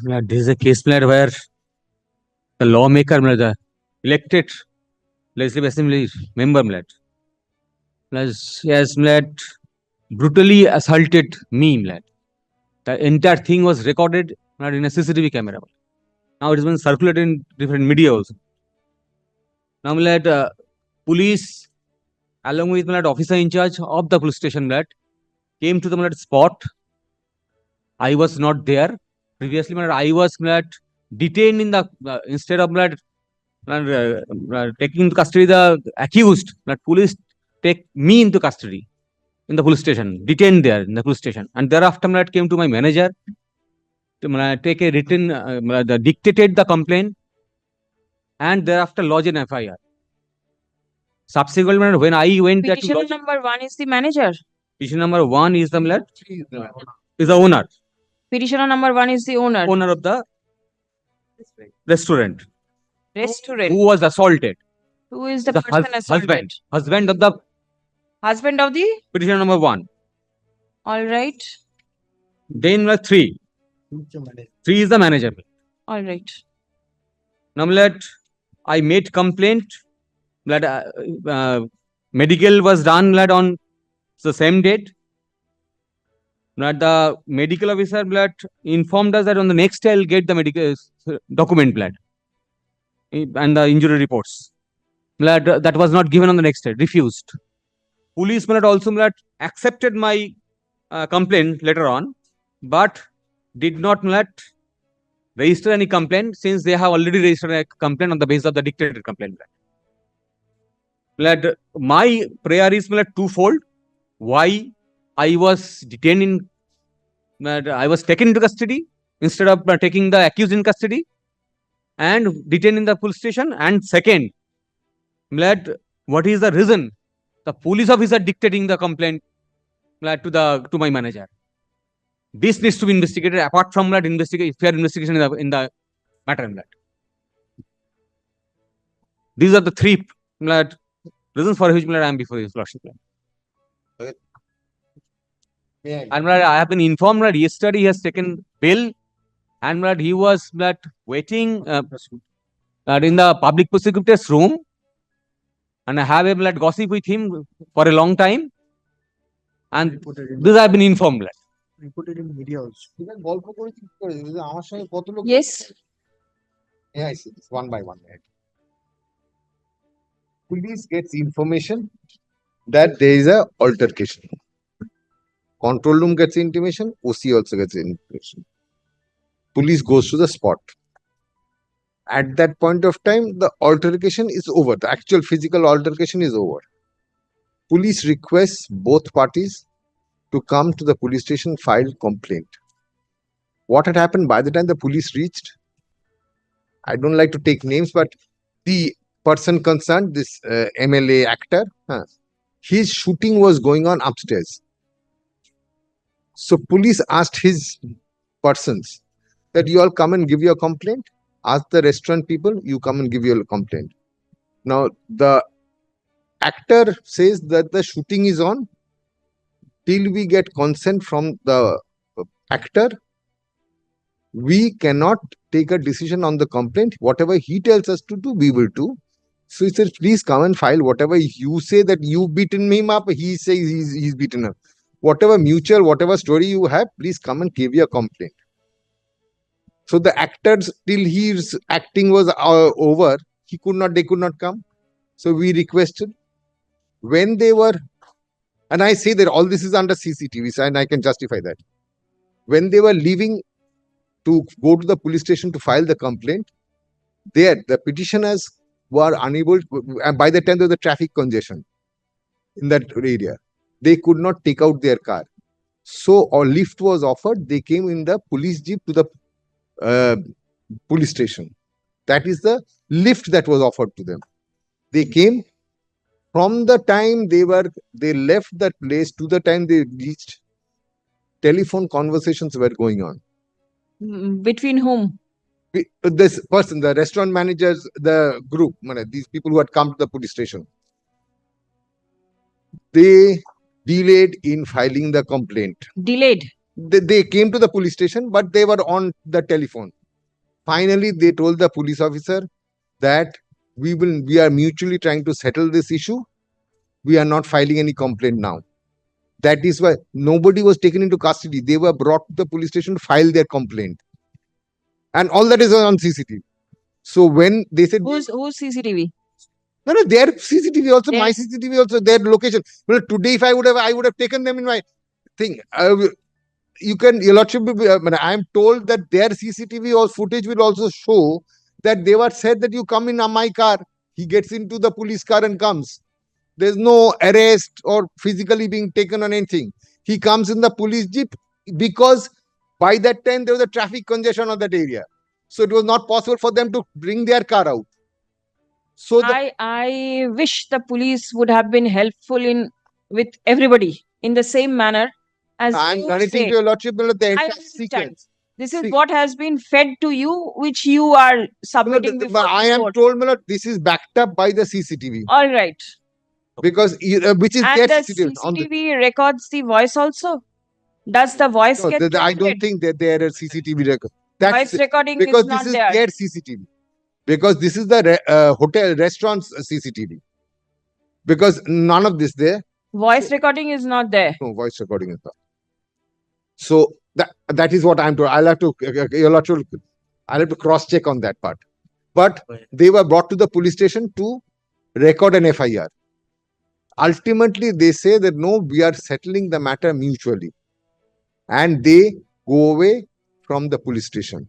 This is a case where the lawmaker, the elected legislative assembly member, has brutally assaulted me. The entire thing was recorded in a CCTV camera. Now it has been circulated in different media also. Now, police along with officer in charge of the police station came to the spot. I was not there. Previously, I was detained in the instead of taking into custody the accused. Police take me into custody in the police station, detained there in the police station, and thereafter came to my manager to take a written, dictated the complaint, and thereafter lodge an FIR. Subsequently, when I went there to Petitioner lodge, number 1 is the manager. petition number 1 is the is the owner Petitioner number 1 is the owner. owner of the restaurant Restaurant. who was assaulted. Who is the The person assaulted? husband of the Husband of the? petitioner number 1. All right. Then 3. 3 is the manager. All right. Now I made complaint that medical was done on the same date. The medical officer informed us that on the next day I'll get the medical document and the injury reports. That was not given on the next day, refused. Police also accepted my complaint later on, but did not register any complaint since they have already registered a complaint on the basis of the dictated complaint. My prayer is twofold. Why I was detained in, I was taken into custody instead of taking the accused in custody and detained in the police station. And second, what is the reason the police officer dictating the complaint to my manager? This needs to be investigated apart from fair investigation in the matter. These are the 3 reasons for which I am before this lordship. And I have been informed that yesterday he has taken bail and he was waiting in the public prosecutor's room, and I have a gossip with him for a long time, and this I have been informed. Reported in media also. Yes. Yeah, I see this one by one. Police gets information that there is a altercation. Control room gets intimation. OC also gets information. Police goes to the spot. At that point of time, the altercation is over. The actual physical altercation is over. Police requests both parties to come to the police station, file complaint. What had happened by the time the police reached, I don't like to take names, but the person concerned, this MLA actor, his shooting was going on upstairs. So police asked his persons that you all come and give your complaint. Ask the restaurant people, you come and give your complaint. Now the actor says that the shooting is on. Till we get consent from the actor, we cannot take a decision on the complaint. Whatever he tells us to do, we will do. So he says, please come and file whatever you say that you've beaten him up. He says he's beaten up. Whatever mutual, whatever story you have, please come and give your complaint. So the actors, till his acting was over, they could not come. So we requested. When they were, and I say that all this is under CCTV, and I can justify that. When they were leaving to go to the police station to file the complaint, there the petitioners were unable to, and by the time there was a traffic congestion in that area, they could not take out their car. So a lift was offered. They came in the police jeep to the police station. That is the lift that was offered to them. They came. From the time they left that place to the time they reached, telephone conversations were going on. Between whom? This person, the restaurant managers, the group, these people who had come to the police station. They delayed in filing the complaint. Delayed? They came to the police station, but they were on the telephone. Finally, they told the police officer that we are mutually trying to settle this issue. We are not filing any complaint now. That is why nobody was taken into custody. They were brought to the police station to file their complaint. And all that is on CCTV. So when they said, Who's CCTV? no, their CCTV also, my Yes. CCTV also, their location. Well, today, if I would have taken them in my thing. You can, your lordship, I am told that their CCTV or footage will also show that they were said that you come in my car. He gets into the police car and comes. There's no arrest or physically being taken on anything. He comes in the police jeep because by that time there was a traffic congestion on that area. So it was not possible for them to bring their car out. So I wish the police would have been helpful in with everybody in the same manner as I'm you narrating say. to your lordship the entire understand. sequence. This is See- what has been fed to you, which you are submitting But before I the am court. told, my lord, this is backed up by the CCTV All right. because which is their And the CCTV on the. CCTV records the voice also. Does the voice No, get I don't recorded? think that there are CCTV record. Voice That's recording because is not this is there. their CCTV. Because this is the hotel restaurant's CCTV. Because none of this there. Voice recording is not there. No voice recording is not. So that is what I'm told. I'll have to I'll have to cross check on that part. But they were brought to the police station to record an FIR. Ultimately, they say that no, we are settling the matter mutually, and they go away from the police station.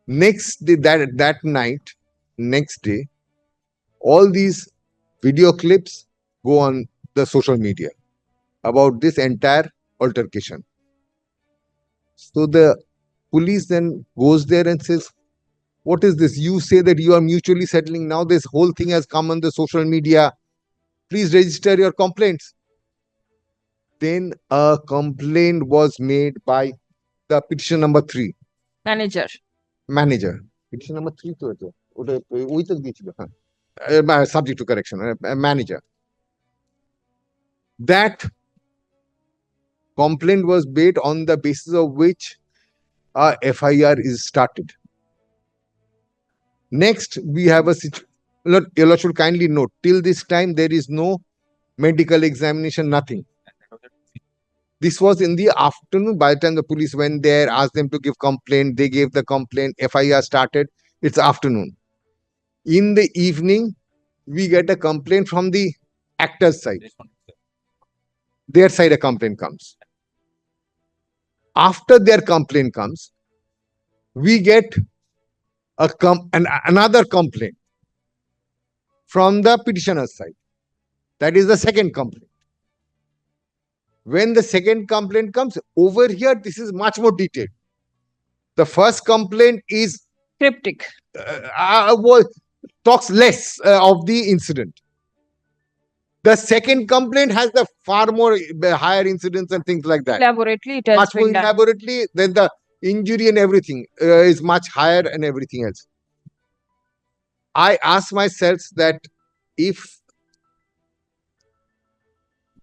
Next day, that night, next day, all these video clips go on the social media about this entire altercation. So the police then goes there and says, what is this? You say that you are mutually settling. Now this whole thing has come on the social media. Please register your complaints. Then a complaint was made by the petition number 3 Manager. manager. Petition number 3 তো এটা ওটা ওই তো দিয়েছিল হ্যাঁ subject to correction manager. That complaint was made on the basis of which a FIR is started. Next, we have a situation. Your Lord should kindly note, till this time there is no medical examination, nothing. This was in the afternoon. By the time the police went there, asked them to give complaint, they gave the complaint, FIR started. It's afternoon. In the evening, we get a complaint from the actor's side. Their side a complaint comes. After their complaint comes, we get another complaint from the petitioner's side. That is the second complaint. When the second complaint comes, over here, this is much more detailed. The first complaint is Cryptic. talks less of the incident. The second complaint has the far more higher incidents and things like that. Elaborately, it has Much more been done. elaborately, then the injury and everything is much higher and everything else. I ask myself that if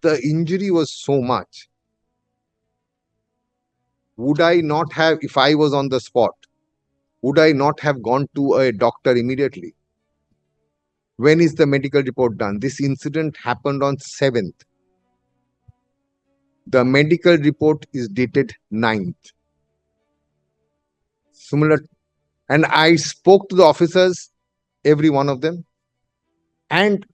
the injury was so much, would I not have, if I was on the spot, would I not have gone to a doctor immediately? When is the medical report done? This incident happened on 7th. The medical report is dated 9th. Similar, and I spoke to the officers, every one of them, and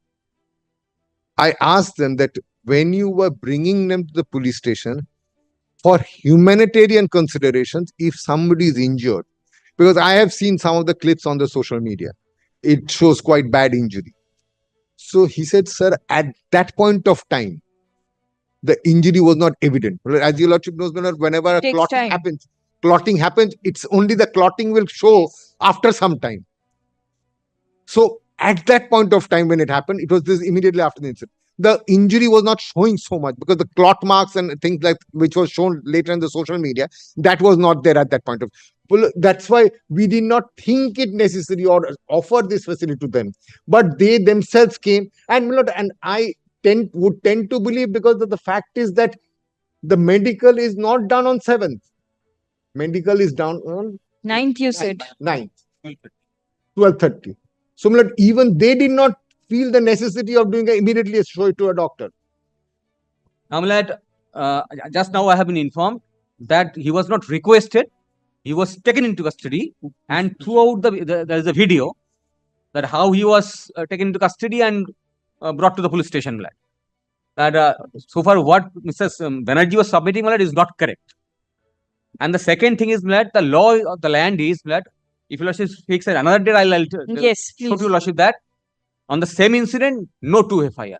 I asked them that when you were bringing them to the police station for humanitarian considerations, if somebody is injured, because I have seen some of the clips on the social media, it shows quite bad injury. So he said, sir, at that point of time, the injury was not evident. As your lordship knows, whenever a Takes clotting time. happens, it's only the clotting will show after some time. So at that point of time when it happened, it was this immediately after the incident. The injury was not showing so much because the clot marks and things like which was shown later in the social media, that was not there at that point of. Well, that's why we did not think it necessary or offer this facility to them. But they themselves came, and I would tend to believe, because of the fact is that The medical is not done on 7th. Medical is done on 9th, you said. 9th, 12:30. So, my lord, even they did not feel the necessity of doing immediately a show it to a doctor. Now, my lord, just now I have been informed that he was not requested. He was taken into custody, and throughout there is a video that how he was taken into custody and brought to the police station. My lord. That so far what Mrs. Banerjee was submitting, my lord, is not correct. And the second thing is, my lord, the law of the land is, my lord, if your lordship speaks at another day, I'll Yes, show to please. your lordship that on the same incident, no 2 FIR.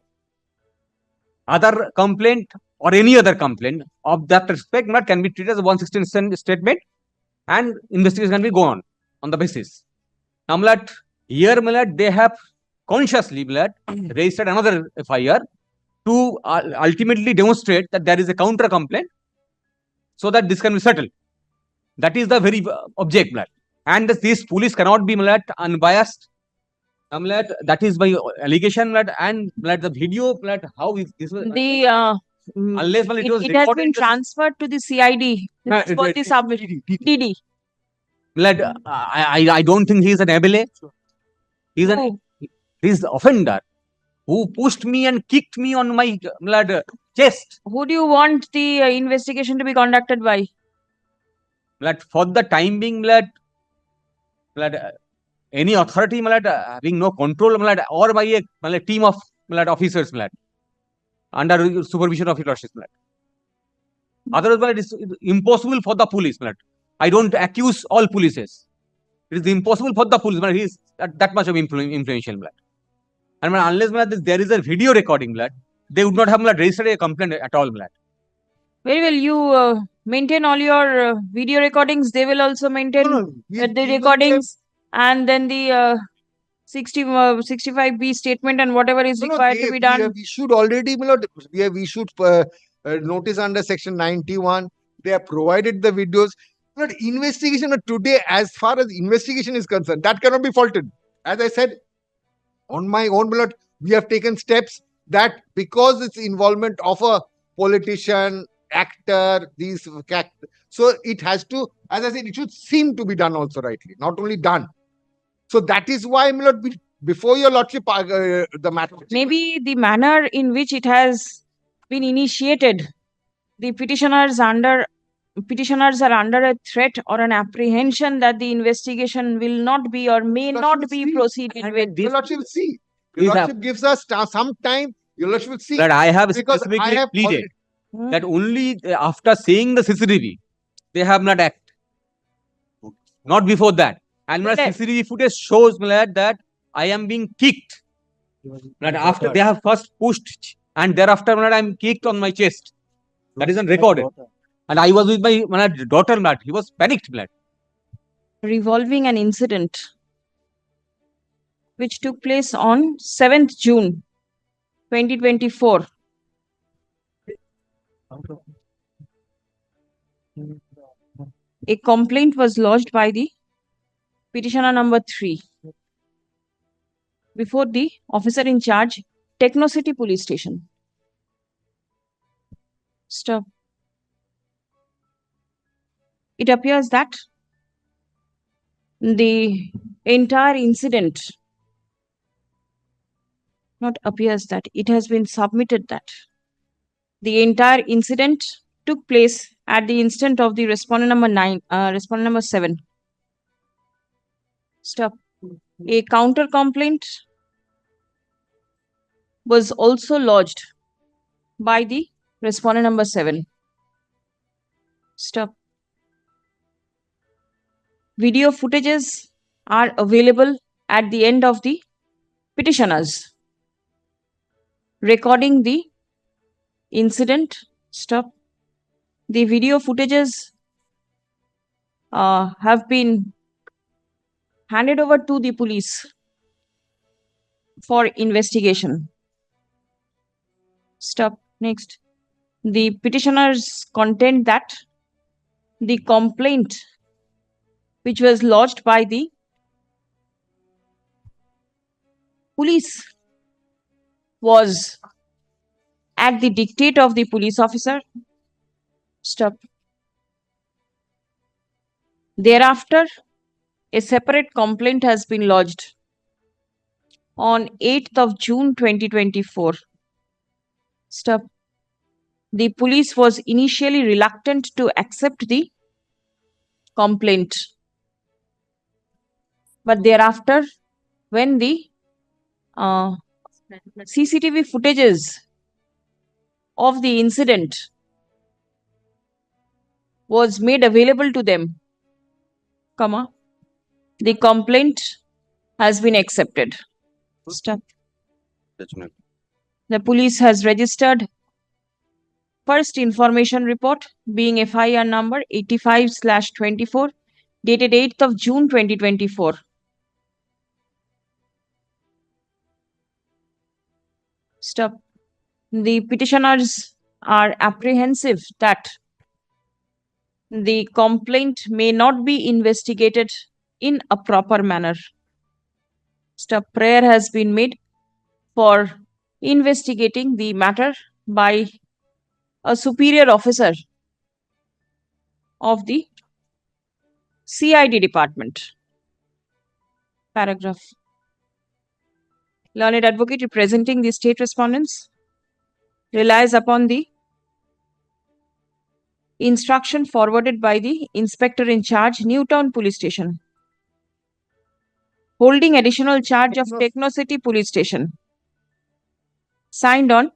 Other complaint or any other complaint of that respect, my lord, can be treated as a 116 statement, and investigation can be go on the basis. Now, my lord, here, my lord, they have consciously, my lord, registered another FIR to ultimately demonstrate that there is a counter complaint, so that this can be settled. That is the very object, my lord. And this police cannot be, my lord, unbiased. My lord, that is my allegation, my lord, and my lord, the video, my lord, how is this was The unless my lord, it was it has recorded been in the- transferred to the CID No, for the submit DD. my lord, I don't think he is an MLA. He's an Who? he's the offender who pushed me and kicked me on my lord, chest. Who do you want the investigation to be conducted by? Lord, for the time being, lord, any authority, lord, having no control, lord, or by a lord, team of lord, officers, lord, under supervision of your lordship, lord. Otherwise, lord, it is impossible for the police, lord. I don't accuse all polices. It is impossible for the police, lord. He is that much of influential, lord. And lord, unless lord, there is a video recording, lord, they would not have lord, registered a complaint at all, lord. Very well, you maintain all your video recordings. They will also maintain We the given recordings, and then the 65B statement and whatever is them- No, no, required to they- be done. We should already, my lord, we have issued notice under section 91. They have provided the videos. But investigation today, as far as investigation is concerned, that cannot be faulted. As I said, on my own, my lord, we have taken steps that because it's involvement of a politician, actor, so it has to, as I said, it should seem to be done also rightly, not only done. So that is why, my lord, before your lordship, the matter. Maybe the manner in which it has been initiated, the petitioners are under a threat or an apprehension that the investigation will not be or may Lordship not will be see. proceeded with. Your lordship will see. Your Please have- lordship gives us some time. Your lordship will see. Lord, I have Because specifically I have pleaded already- Hmm. that only after seeing the CCTV, they have not acted. Not before that. And my But, CCTV footage shows, my lord, that I am being kicked. That after they have first pushed, and thereafter, my lord, I am kicked on my chest. That is recorded. And I was with my lord, daughter, my lord. He was panicked, my lord. revolving an incident which took place on 7th June 2024. A complaint was lodged by the petitioner number 3 before the officer in charge, Techno City Police Station. Stop. It appears that the entire incident, not appears that, it has been submitted that the entire incident took place at the instant of the respondent number 7. Stop. A counter complaint was also lodged by the respondent number 7. Stop. Video footages are available at the end of the petitioners recording the incident. Stop. The video footages have been handed over to the police for investigation. Stop. Next. The petitioners contend that the complaint which was lodged by the police was at the dictate of the police officer Stop. Thereafter, a separate complaint has been lodged on 8th of June 2024. Stop. The police was initially reluctant to accept the complaint. But thereafter, when the CCTV footages of the incident was made available to them, the complaint has been accepted. Stop. Judgment. The police has registered first information report being FIR number 85/24 dated 8th of June 2024. Stop. The petitioners are apprehensive that the complaint may not be investigated in a proper manner. Stop. Prayer has been made for investigating the matter by a superior officer of the CID department. Paragraph. Learned advocate representing the state respondents relies upon the instruction forwarded by the inspector in charge, Newtown Police Station, holding additional charge of Techno City Police Station, signed on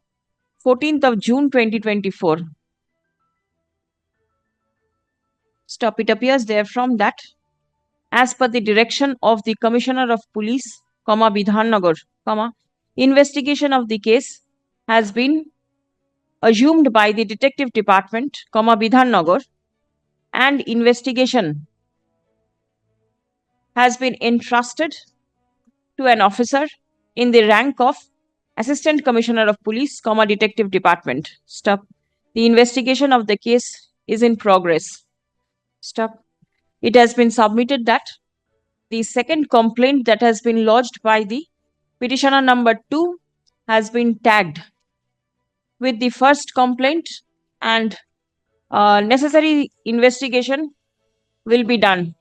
14th of June 2024. Stop. It appears therefrom that, as per the direction of the Commissioner of Police, Bidhannagar, investigation of the case has been assumed by the Detective Department, Bidhannagar, and investigation has been entrusted to an officer in the rank of Assistant Commissioner of Police, Detective Department. Stop. The investigation of the case is in progress. Stop. It has been submitted that the second complaint that has been lodged by the petitioner number 2 has been tagged with the first complaint, and necessary investigation will be done.